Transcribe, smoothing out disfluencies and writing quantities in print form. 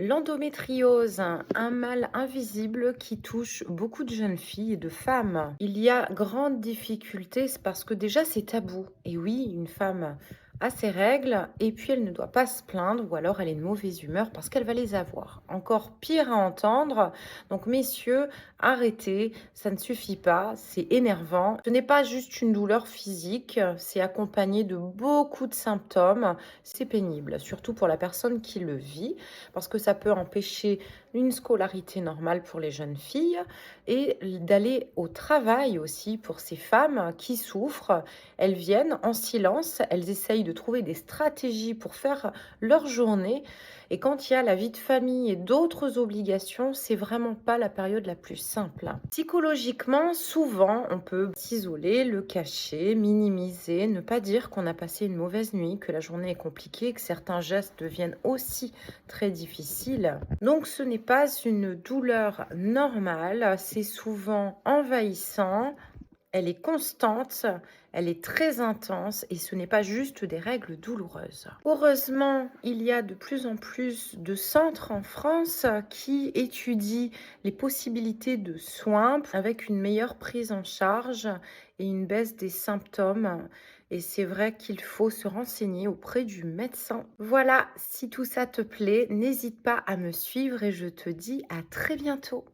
L'endométriose, un mal invisible qui touche beaucoup de jeunes filles et de femmes. Il y a grande difficulté, c'est parce que déjà c'est tabou. Et oui, une femme a ses règles et puis elle ne doit pas se plaindre ou alors elle est de mauvaise humeur parce qu'elle va les avoir. Encore pire à entendre. Donc messieurs, arrêtez, ça ne suffit pas, c'est énervant. Ce n'est pas juste une douleur physique, c'est accompagné de beaucoup de symptômes. C'est pénible, surtout pour la personne qui le vit parce que ça peut empêcher une scolarité normale pour les jeunes filles et d'aller au travail aussi pour ces femmes qui souffrent. Elles viennent en silence, elles essayent de trouver des stratégies pour faire leur journée et quand il y a la vie de famille et d'autres obligations, c'est vraiment pas la période la plus simple. Psychologiquement, souvent, on peut s'isoler, le cacher, minimiser, ne pas dire qu'on a passé une mauvaise nuit, que la journée est compliquée, que certains gestes deviennent aussi très difficiles. Donc ce n'est pas une douleur normale, c'est souvent envahissant, elle est constante, elle est très intense et ce n'est pas juste des règles douloureuses. Heureusement, il y a de plus en plus de centres en France qui étudient les possibilités de soins avec une meilleure prise en charge et une baisse des symptômes. Et c'est vrai qu'il faut se renseigner auprès du médecin. Voilà, si tout ça te plaît, n'hésite pas à me suivre et je te dis à très bientôt.